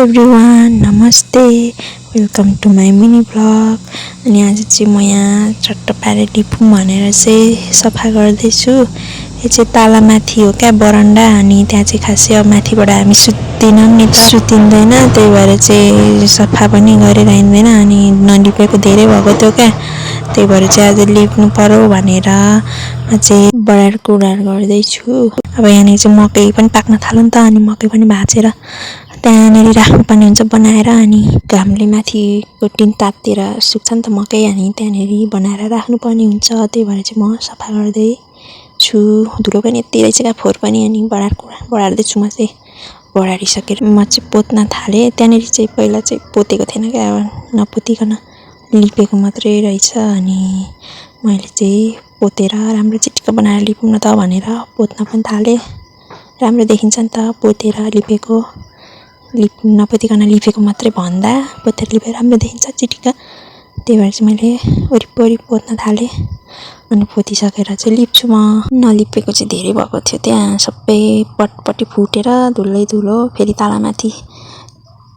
Everyone, नमस्ते, welcome to my mini blog. अनि आज चाहिँ म यहाँ चट्ट पारेर टिपौँ भनेर चाहिँ सफा गर्दैछु। यो चाहिँ तालामाथि हो क्या बरन्डा, अनि त्यहाँ चाहिँ खासै अब माथिबाट हामी सुत्दैनौँ नि त, सुतिँदैन, त्यही भएर चाहिँ सफा पनि गरेर आइँदैन। अनि नलिपेको धेरै भएको थियो क्या, त्यही भएर चाहिँ आज लिप्नु पर्यो भनेर म चाहिँ बढार कुडार गर्दैछु। अब यहाँनिर चाहिँ मकै पनि पाक्न थाल्यो नि त, अनि मकै पनि भाँचेर त्यहाँनिर राख्नुपर्ने हुन्छ बनाएर। अनि घामले माथिको टिन तात्तिर सुक्छ नि त मकै, अनि त्यहाँनिर बनाएर राख्नुपर्ने हुन्छ, त्यही भएर चाहिँ म सफा गर्दैछु। धुलो पनि यति रहेछ क्या, फोहोर पनि, अनि बढार्दैछु म चाहिँ। बढारिसकेर म चाहिँ पोत्न थालेँ। त्यहाँनिर चाहिँ पहिला चाहिँ पोतेको थिएन क्या, नपोतिकन लिपेको मात्रै रहेछ। अनि मैले चाहिँ पोतेर राम्रो चिटिक्क बनाएर लिपौँ न त भनेर पोत्न पनि थालेँ। राम्रो देखिन्छ नि त पोतेर लिपेको, नपोतिकन लिपेको मात्रै भन्दा पोतेर लिपेर राम्रो देखिन्छ चिटिक्क, त्यही भएर चाहिँ मैले वरिपरि पोत्न थालेँ। अनि पोतिसकेर चाहिँ लिप्छु म। नलिपेको चाहिँ धेरै भएको थियो, त्यहाँ सबै पटपट्टि फुटेर धुलै धुलो, फेरि तालामाथि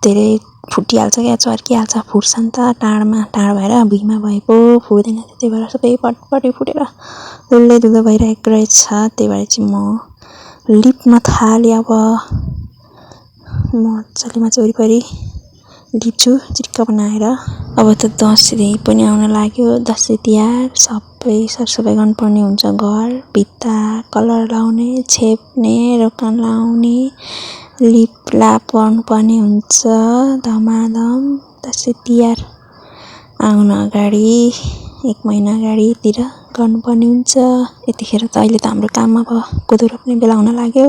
धेरै फुटिहाल्छ क्या, चर्किहाल्छ, फुट्छ नि त टाढो भएर, भुइँमा भए पो फुट्दैन थियो, त्यही भएर सबै पटपट्टि फुटेर धुलै धुलो भइरहेको रहेछ। त्यही भएर चाहिँ म लिप्न थालेँ। अब मजाले म चाहिँ वरिपरि लिप्छु चिटिक्क बनाएर। अब त दसैँ पनि आउन लाग्यो, दसैँ तिहार सबै सरसफाइ गर्नुपर्ने हुन्छ। घर भित्ता कलर लाउने, छेप्ने, रोकन लाउने, लिपलाप गर्नुपर्ने हुन्छ। धमाधम दसैँ तिहार आउन अगाडि 1 महिना अगाडितिर गर्नुपर्ने हुन्छ। यतिखेर त अहिले त हाम्रो काम अब कोदो रोप्ने बेला हुन लाग्यो।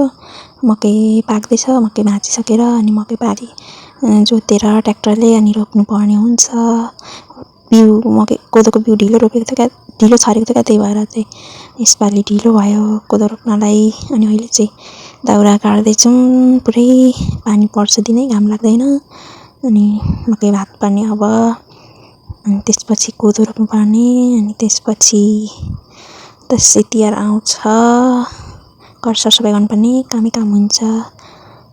मकै पाक्दैछ, मकै भाँचिसकेर अनि मकै पारी जोतेर ट्र्याक्टरले अनि रोप्नुपर्ने हुन्छ। बिउ मकै कोदोको बिउ ढिलो रोपेको थियो क्या, ढिलो छरेको थियो क्या, त्यही भएर चाहिँ यसपालि ढिलो भयो कोदो रोप्नलाई। अनि अहिले चाहिँ दाउरा काट्दैछौँ, पुरै पानी पर्छ दिनै, घाम लाग्दैन। अनि मकै भात्नुपर्ने अब, अनि त्यसपछि कोदो रोप्नुपर्ने, अनि त्यसपछि दसैँ तिहार आउँछ, घर सरसफाइ गर्नुपर्ने, कामै काम हुन्छ।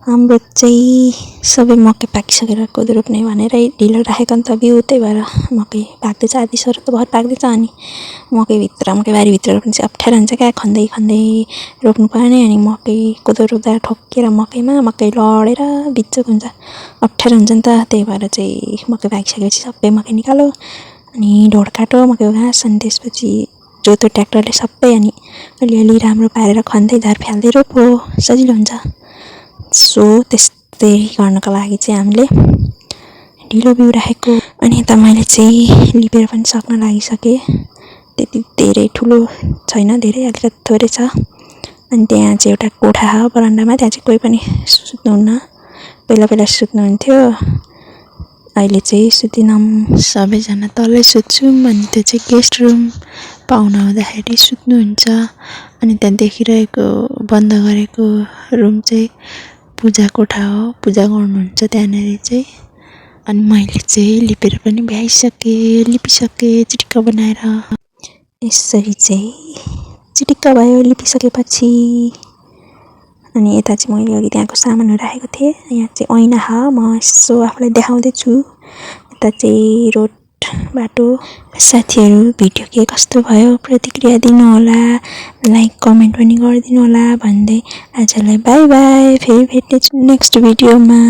हाम्रो चाहिँ सबै मकै पाकिसकेर कोदो रोप्ने भनेरै ढिलो राखेको नि त बिउ, त्यही भएर मकै पाक्दैछ, आधी सरो त भर पाक्दैछ। अनि मकै बारीभित्र रोप्नु चाहिँ अप्ठ्यारो हुन्छ क्या, खन्दै खन्दै रोप्नुपर्ने। अनि मकै कोदो रोप्दा ठोक्किएर मकै लडेर बिजोग हुन्छ, अप्ठ्यारो हुन्छ नि त, त्यही भएर चाहिँ मकै पाकिसकेपछि सबै मकै निकालो, अनि ढोड काटो मकैको घाँस, अनि त्यसपछि जोतो ट्र्याक्टरले सबै, अनि अलिअलि राम्रो पारेर खन्दै झार फ्याल्दै रोप्यो, सजिलो हुन्छ। सो त्यस्तै गर्नको लागि चाहिँ हामीले ढिलो बिउ राखेको। अनि यता मैले चाहिँ लिपेर पनि सक्न लागिसकेँ, त्यति धेरै ठुलो छैन, धेरै अलिकति थोरै छ। अनि त्यहाँ चाहिँ एउटा कोठा छ बरन्डामा, त्यहाँ चाहिँ कोही पनि सुत्नुहुन्न, पहिला सुत्नुहुन्थ्यो, अहिले चाहिँ सुतिनौँ, सबैजना तलै सुत्छौँ। अनि त्यो चाहिँ गेस्ट रुम, पाहुना आउँदाखेरि सुत्नुहुन्छ। अनि त्यहाँ देखिरहेको बन्द गरेको रुम चाहिँ पूजा कोठा हो, पूजा गर्नुहुन्छ त्यहाँनिर चाहिँ। अनि मैले चाहिँ लिपेर पनि लिपिसकेँ चिटिक्क बनाएर। यसरी चाहिँ चिटिक्क भयो लिपिसकेपछि। अनि यता चाहिँ मैले अघि त्यहाँको सामानहरू राखेको थिएँ, यहाँ चाहिँ ऐना छ, म यसो आफूलाई देखाउँदैछु। यता चाहिँ रोड बाटो। साथीहरू भिडियो के कस्तो भयो प्रतिक्रिया दिनुहोला, लाइक कमेन्ट पनि गरिदिनु होला भन्दै आजलाई बाई बाई, फेरि भेट्नेछु नेक्स्ट भिडियोमा।